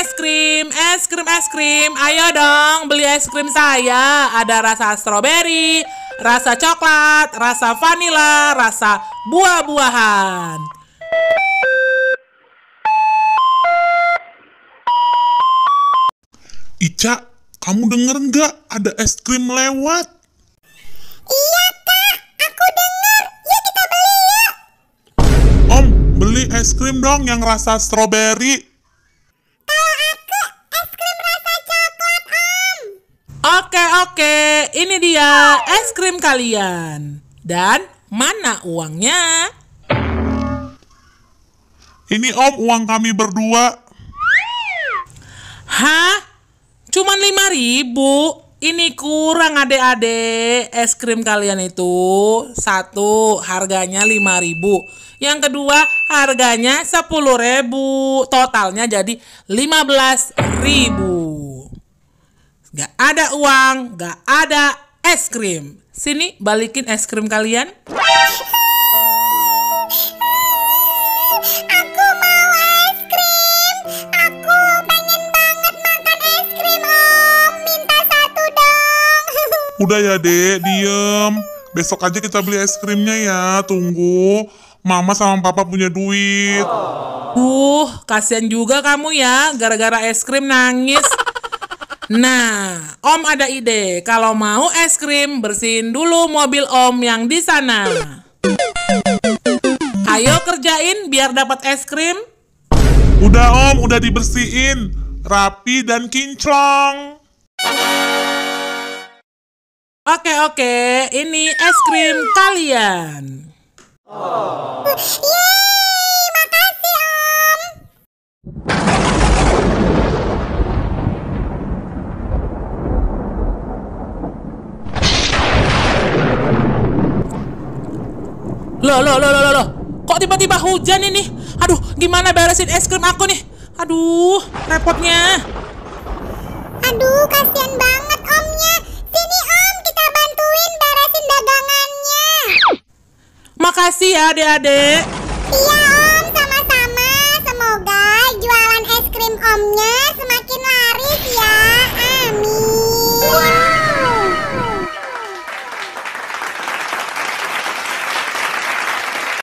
es krim, es krim, es krim. Ayo dong beli es krim saya. Ada rasa stroberi, rasa coklat, rasa vanila, rasa buah-buahan. Ica, kamu denger nggak ada es krim lewat? Iya kak, aku dengar. Yuk kita beli yuk. Om, beli es krim dong yang rasa stroberi. Kalau aku es krim rasa coklat om. Oke, ini dia es krim kalian. Dan mana uangnya? Ini om uang kami berdua. Hah? Cuman 5.000? Ini kurang adik-adik. Es krim kalian itu satu harganya 5.000. Yang kedua harganya 10.000. Totalnya jadi 15.000. Gak ada uang, gak ada es krim. Sini balikin es krim kalian. Aku mau es krim. Aku pengen banget makan es krim om. Minta satu dong. Udah ya dek, diem. Besok aja kita beli es krimnya ya. Tunggu mama sama papa punya duit. Kasihan juga kamu ya, gara-gara es krim nangis. Nah, Om ada ide. Kalau mau es krim, bersihin dulu mobil Om yang di sana. Ayo kerjain biar dapat es krim. Udah om, udah dibersihin. Rapi dan kinclong. Oke, ini es krim kalian. Yeay, makasih om. Loh. Kok tiba-tiba hujan ini? Aduh, gimana beresin es krim aku nih? Aduh, repotnya. Aduh, kasihan banget omnya. Sini om, kita bantuin beresin dagangannya. Makasih ya adik-adik. Iya